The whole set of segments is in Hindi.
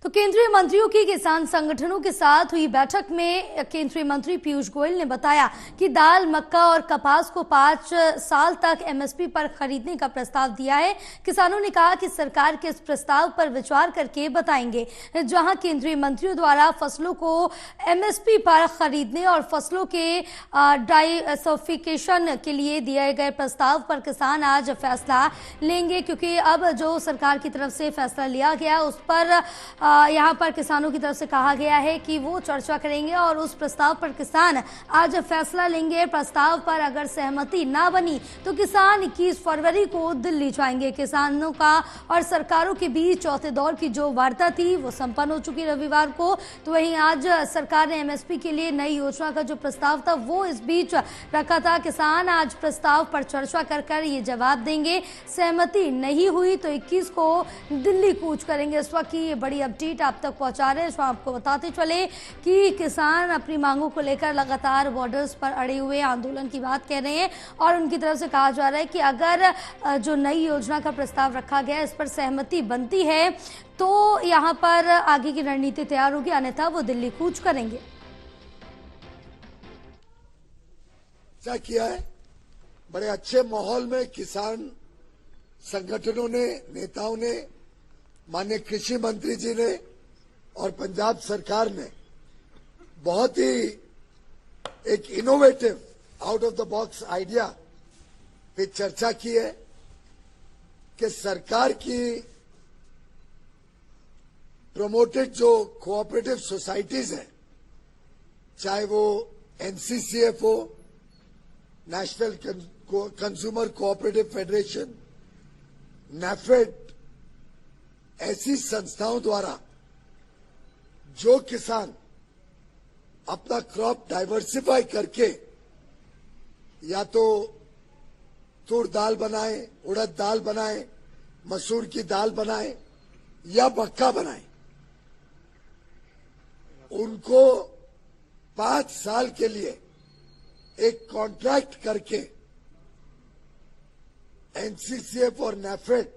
तो केंद्रीय मंत्रियों की किसान संगठनों के साथ हुई बैठक में केंद्रीय मंत्री पीयूष गोयल ने बताया कि दाल, मक्का और कपास को 5 साल तक एमएसपी पर खरीदने का प्रस्ताव दिया है। किसानों ने कहा कि सरकार के इस प्रस्ताव पर विचार करके बताएंगे। जहां केंद्रीय मंत्रियों द्वारा फसलों को एमएसपी पर खरीदने और फसलों के डाइवर्सिफिकेशन के लिए दिए गए प्रस्ताव पर किसान आज फैसला लेंगे, क्योंकि अब जो सरकार की तरफ से फैसला लिया गया उस पर यहाँ पर किसानों की तरफ से कहा गया है कि वो चर्चा करेंगे और उस प्रस्ताव पर किसान आज फैसला लेंगे। प्रस्ताव पर अगर सहमति ना बनी तो किसान 21 फरवरी को दिल्ली जाएंगे। किसानों का और सरकारों के बीच चौथे दौर की जो वार्ता थी वो संपन्न हो चुकी रविवार को। तो वहीं आज सरकार ने एमएसपी के लिए नई योजना का जो प्रस्ताव था वो इस बीच रखा था। किसान आज प्रस्ताव पर चर्चा कर ये जवाब देंगे। सहमति नहीं हुई तो 21 को दिल्ली कूच करेंगे। इस वक्त की ये बड़ी अपडेट आप तक पहुंचा रहे हैं। आपको बताते चले कि किसान अपनी मांगों को लेकर लगातार बॉर्डर्स पर अड़े हुए आंदोलन की बात कह रहे हैं और उनकी तरफ से कहा जा रहा है कि अगर जो नई योजना का प्रस्ताव रखा गया है इस पर सहमति बनती है तो यहां पर आगे की रणनीति तैयार होगी, अन्यथा वो दिल्ली कूच करेंगे। क्या किया है, बड़े अच्छे माहौल में किसान संगठनों ने, नेताओं ने, माननीय कृषि मंत्री जी ने और पंजाब सरकार ने बहुत ही एक innovative out of the box idea पे चर्चा की है कि सरकार की प्रमोटेड जो कोऑपरेटिव सोसाइटीज हैं, चाहे वो एनसीसीएफ हो, national consumer cooperative federation, NAFED, ऐसी संस्थाओं द्वारा जो किसान अपना क्रॉप डाइवर्सिफाई करके या तो तूर दाल बनाए, उड़द दाल बनाए, मसूर की दाल बनाए या मक्का बनाए, उनको 5 साल के लिए एक कॉन्ट्रैक्ट करके एनसीसीएफ और नैफेड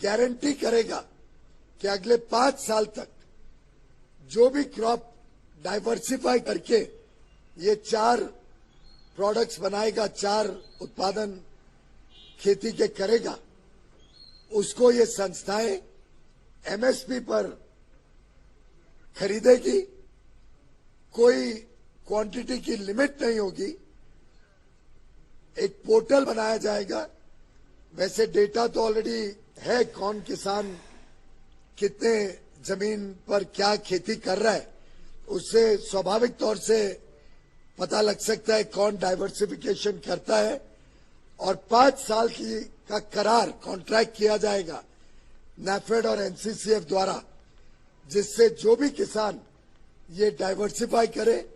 गारंटी करेगा कि अगले 5 साल तक जो भी क्रॉप डाइवर्सिफाई करके ये 4 प्रोडक्ट्स बनाएगा, 4 उत्पादन खेती के करेगा, उसको ये संस्थाएं एमएसपी पर खरीदेगी। कोई क्वांटिटी की लिमिट नहीं होगी। एक पोर्टल बनाया जाएगा। वैसे डेटा तो ऑलरेडी है, कौन किसान कितने जमीन पर क्या खेती कर रहा है, उससे स्वाभाविक तौर से पता लग सकता है कौन डाइवर्सिफिकेशन करता है। और 5 साल का करार कॉन्ट्रैक्ट किया जाएगा नैफेड और एनसीसीएफ द्वारा, जिससे जो भी किसान ये डाइवर्सिफाई करे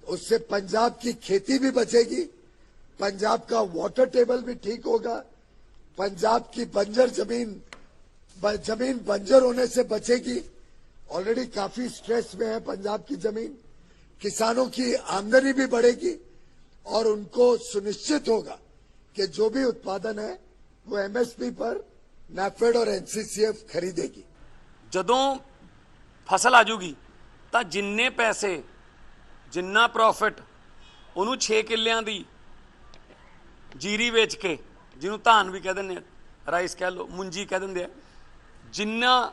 उससे पंजाब की खेती भी बचेगी, पंजाब का वाटर टेबल भी ठीक होगा, पंजाब की बंजर जमीन बंजर होने से बचेगी। ऑलरेडी काफी स्ट्रेस में है पंजाब की जमीन। किसानों की आमदनी भी बढ़ेगी और उनको सुनिश्चित होगा कि जो भी उत्पादन है वो एमएसपी पर नैफेड और एनसीसीएफ खरीदेगी। जदों फसल आ जूगी तो जिन्ने पैसे, जिन्ना प्रॉफिट उन्होंने 6 किल्लियां दी जीरी वेच के, जिन्होंने धान भी कह देंगे, राइस कह लो, मुंजी कह देंगे, जिन्ना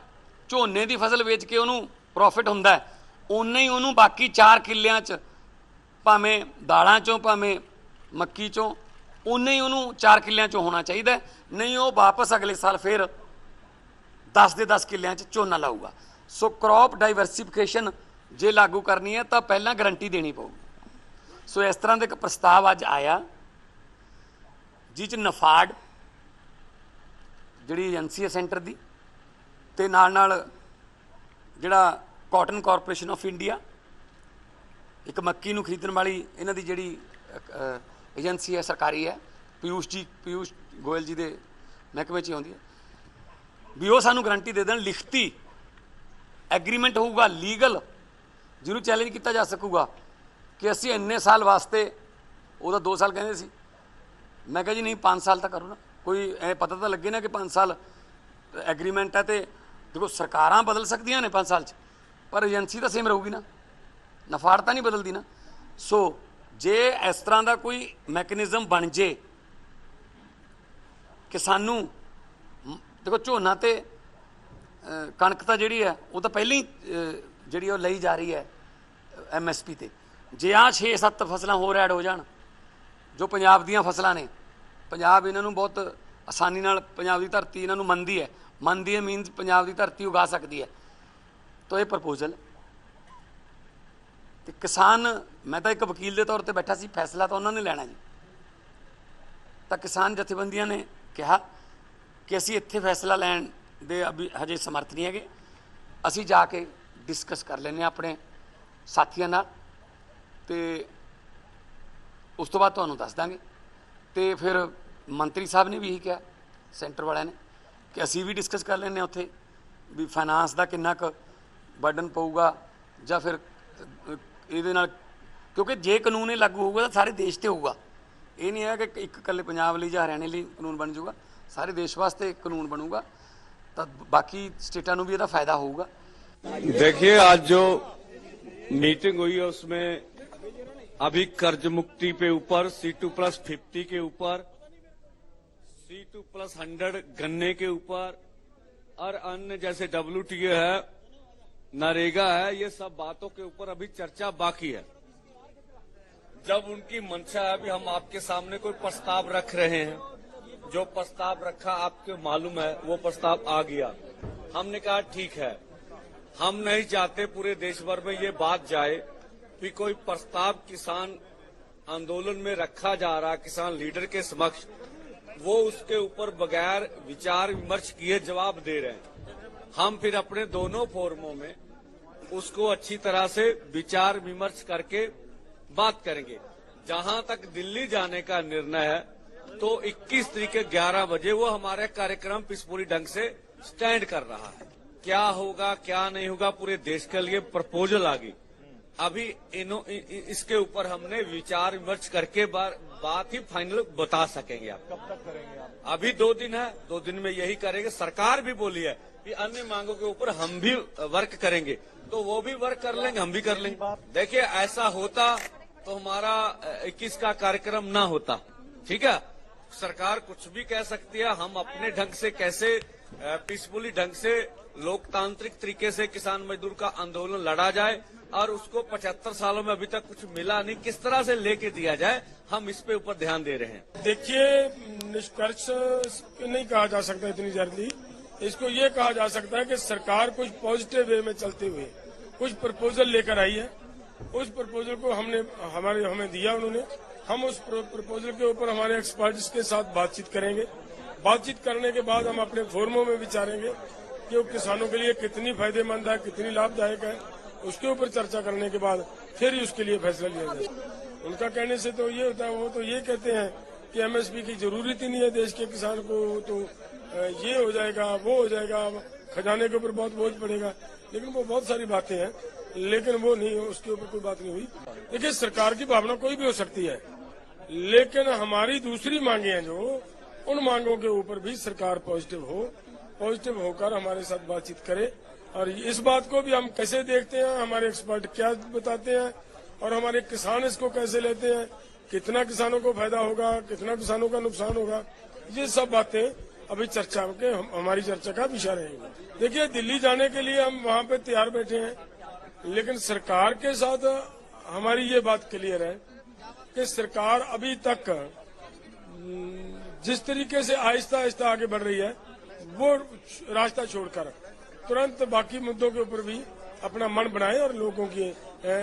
झोने की फसल वेच के उन्होंने प्रॉफिट हुंदा है, उन्ना ही उन्होंने बाकी 4 किल्लियां च भावें दालां चों भावें मक्की चों उन्ना ही उन्होंने 4 किल्लियां चों होना चाहिए। नहीं वो वापस अगले साल फिर 10 दे 10 किल्लियां च झोना लाऊगा। सो क्रॉप डाइवर्सिफिकेशन जे लागू करनी है तो पहला गारंटी देनी पऊगी। सो इस तरह का एक प्रस्ताव अज आया जिस नफाड जिहड़ी एजेंसी है सेंटर की ते नाल जिहड़ा कॉटन कॉरपोरेशन ऑफ इंडिया, एक मक्की नूं खरीदण वाली इन्हां दी जिहड़ी एजेंसी है सरकारी है, पीयूष गोयल जी के महकमे च आउंदी है, भी वो सानूं गारंटी दे देण, लिखती एग्रीमेंट होऊगा लीगल, जिन्होंने चैलेंज किया जा सकूगा कि असीं इन्ने साल वास्ते, वो तो 2 साल कहंदे सी, मैं कहा जी नहीं 5 साल तक करो ना, कोई पता तो लगे ना कि 5 साल एग्रीमेंट है तो देखो सरकारां बदल सकदियां ने 5 साल च, पर एजेंसी तो सेम रहूगी ना, नफाड़ तो नहीं बदलती ना। सो जे इस तरह का कोई मैकेनिज्म बन जे कि सानू देखो झोना ते कणक तो जी है वो तो पहले ही जी ली जा रही है MSP ते, जे आ 6-7 फसलां होर ऐड हो जान जो पंजाब दीयां फसलां ने, पंजाब इन्हां नूं बहुत आसानी नाल पंजाब दी धरती इन्हां नूं मनदी है मीनस पंजाब दी धरती उगा सकती है। तो ये प्रपोजल ते किसान, मैं तो एक वकील के तौर पर बैठा सी, फैसला तो उन्होंने लेना जी। तो किसान जथेबंदियां ने कहा कि असी इत्थे फैसला लैण दे अभी हजे समर्थ नहीं है, असी जाके डिस्कस कर लेने अपने साथियों नाल ते उस तो बाद तुहानूं दस देंगे। तो फिर मंत्री साहब ने भी यही कहा सेंटर वाले ने कि असी भी डिस्कस कर लेने उत्थे भी फाइनांस का किन्ना क बर्डन पऊगा ਜਾਂ फिर ਇਹਦੇ ਨਾਲ, क्योंकि जे कानून ਇਹ लागू होगा तो सारे देश ते होगा। ये नहीं है कि एक कल्ले पंजाब ਲਈ ਜਾਂ हरियाणे ਲਈ कानून बन जाऊगा, सारे देश वास्ते कानून बनूगा तो बाकी स्टेटां नूं भी ਇਹਦਾ फायदा होगा। देखिए आज जो मीटिंग हुई है उसमें अभी कर्ज मुक्ति पे ऊपर C2+50 के ऊपर C2+100 गन्ने के ऊपर और अन्य जैसे WTO है, नरेगा है, ये सब बातों के ऊपर अभी चर्चा बाकी है। जब उनकी मंशा है अभी हम आपके सामने कोई प्रस्ताव रख रहे हैं, जो प्रस्ताव रखा आपको मालूम है वो प्रस्ताव आ गया, हमने कहा ठीक है, हम नहीं चाहते पूरे देश भर में ये बात जाए कि कोई प्रस्ताव किसान आंदोलन में रखा जा रहा, किसान लीडर के समक्ष, वो उसके ऊपर बगैर विचार विमर्श किए जवाब दे रहे हैं। हम फिर अपने दोनों फोरमों में उसको अच्छी तरह से विचार विमर्श करके बात करेंगे। जहां तक दिल्ली जाने का निर्णय है तो 21 तारीख के 11 बजे वो हमारे कार्यक्रम पीसफुली ढंग से स्टैंड कर रहा है। क्या होगा क्या नहीं होगा पूरे देश के लिए प्रपोजल आ गई, अभी इसके ऊपर हमने विचार विमर्श करके बात ही फाइनल बता सकेंगे। आप कब तक करेंगे? आप अभी 2 दिन है, 2 दिन में यही करेंगे। सरकार भी बोली है कि अन्य मांगों के ऊपर हम भी वर्क करेंगे, तो वो भी वर्क कर लेंगे, हम भी कर लेंगे। देखिए ऐसा होता तो हमारा 21 का कार्यक्रम ना होता, ठीक है। सरकार कुछ भी कह सकती है, हम अपने ढंग से कैसे पीसफुली ढंग से लोकतांत्रिक तरीके से किसान मजदूर का आंदोलन लड़ा जाए और उसको 75 सालों में अभी तक कुछ मिला नहीं, किस तरह से लेके दिया जाए, हम इस पे ऊपर ध्यान दे रहे हैं। देखिए निष्कर्ष नहीं कहा जा सकता इतनी जल्दी, इसको ये कहा जा सकता है कि सरकार कुछ पॉजिटिव वे में चलते हुए कुछ प्रपोजल लेकर आई है। उस प्रपोजल को हमें दिया उन्होंने, हम उस प्रपोजल के ऊपर हमारे एक्सपर्ट्स के साथ बातचीत करेंगे। बातचीत करने के बाद हम अपने फोरमों में विचारेंगे कि वो किसानों के लिए कितनी फायदेमंद है, कितनी लाभदायक है। उसके ऊपर चर्चा करने के बाद फिर ही उसके लिए फैसला लिया जाए। उनका कहने से तो ये होता है, वो तो ये कहते हैं कि MSP की जरूरत ही नहीं है देश के किसान को, तो ये हो जाएगा वो हो जाएगा, खजाने के ऊपर बहुत बोझ पड़ेगा। लेकिन वो बहुत सारी बातें हैं, लेकिन वो नहीं, उसके ऊपर कोई बात नहीं हुई। देखिए सरकार की भावना कोई भी हो सकती है, लेकिन हमारी दूसरी मांगे हैं जो, उन मांगों के ऊपर भी सरकार पॉजिटिव होकर हमारे साथ बातचीत करे। और इस बात को भी हम कैसे देखते हैं, हमारे एक्सपर्ट क्या बताते हैं और हमारे किसान इसको कैसे लेते हैं, कितना किसानों को फायदा होगा, कितना किसानों का नुकसान होगा, ये सब बातें अभी चर्चा के हमारी चर्चा का विषय रहेंगे। देखिए दिल्ली जाने के लिए हम वहाँ पे तैयार बैठे हैं, लेकिन सरकार के साथ हमारी ये बात क्लियर है कि सरकार अभी तक जिस तरीके से आहिस्ता आहिस्ता आगे बढ़ रही है वो रास्ता छोड़कर तुरंत बाकी मुद्दों के ऊपर भी अपना मन बनाए और लोगों की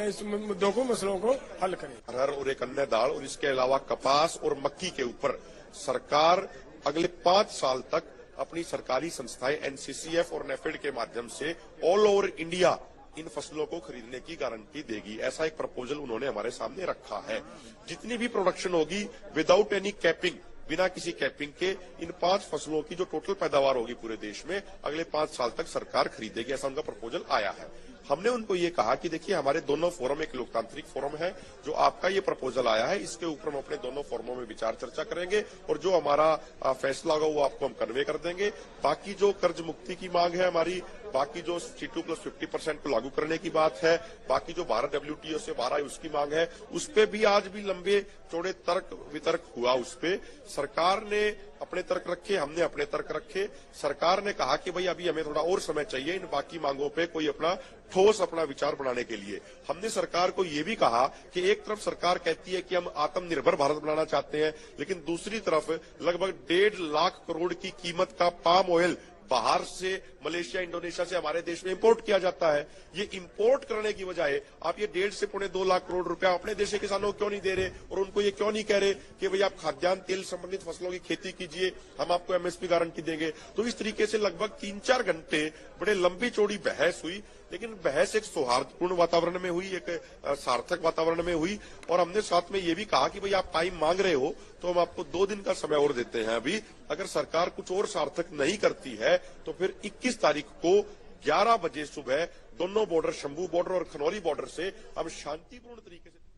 इस मुद्दों को, मसलों को हल करें। अरहर और एक अन्य दाल और इसके अलावा कपास और मक्की के ऊपर सरकार अगले 5 साल तक अपनी सरकारी संस्थाएं NCCF और NAFED के माध्यम से ऑल ओवर इंडिया इन फसलों को खरीदने की गारंटी देगी। ऐसा एक प्रपोजल उन्होंने हमारे सामने रखा है। जितनी भी प्रोडक्शन होगी विदाउट एनी कैपिंग, बिना किसी कैपिंग के इन 5 फसलों की जो टोटल पैदावार होगी पूरे देश में अगले 5 साल तक सरकार खरीदेगी, ऐसा उनका प्रपोजल आया है। हमने उनको ये कहा कि देखिए हमारे दोनों फोरम एक लोकतांत्रिक फोरम है, जो आपका ये प्रपोजल आया है इसके ऊपर हम अपने दोनों फोरमों में विचार चर्चा करेंगे और जो हमारा फैसला होगा वो आपको हम कन्वे कर देंगे। बाकी जो कर्ज मुक्ति की मांग है हमारी बाकी जो C2+50% को लागू करने की बात है, बाकी जो भारत WTO से बाहर आई उसकी मांग है, उस पे भी आज भी लंबे चौड़े तर्क वितर्क हुआ। उस पे सरकार ने अपने तर्क रखे, हमने अपने तर्क रखे। सरकार ने कहा कि भाई अभी हमें थोड़ा और समय चाहिए इन बाकी मांगों पे कोई अपना ठोस अपना विचार बनाने के लिए। हमने सरकार को ये भी कहा कि एक तरफ सरकार कहती है कि हम आत्मनिर्भर भारत बनाना चाहते हैं, लेकिन दूसरी तरफ लगभग 1.5 लाख करोड़ की कीमत का पाम ऑयल बाहर से मलेशिया इंडोनेशिया से हमारे देश में इंपोर्ट किया जाता है। ये इंपोर्ट करने की बजाय आप ये 1.5 से 2.5 लाख करोड़ रुपया अपने देश के किसानों को क्यों नहीं दे रहे और उनको ये क्यों नहीं कह रहे कि भाई आप खाद्यान्न तेल संबंधित फसलों की खेती कीजिए, हम आपको MSP गारंटी देंगे। तो इस तरीके से लगभग 3-4 घंटे बड़े लंबी चौड़ी बहस हुई, लेकिन बहस एक सौहार्दपूर्ण वातावरण में हुई, एक सार्थक वातावरण में हुई। और हमने साथ में ये भी कहा कि भाई आप टाइम मांग रहे हो तो हम आपको 2 दिन का समय और देते हैं। अभी अगर सरकार कुछ और सार्थक नहीं करती है तो फिर 21 तारीख को 11 बजे सुबह दोनों बॉर्डर, शंभू बॉर्डर और खनौरी बॉर्डर से हम शांतिपूर्ण तरीके से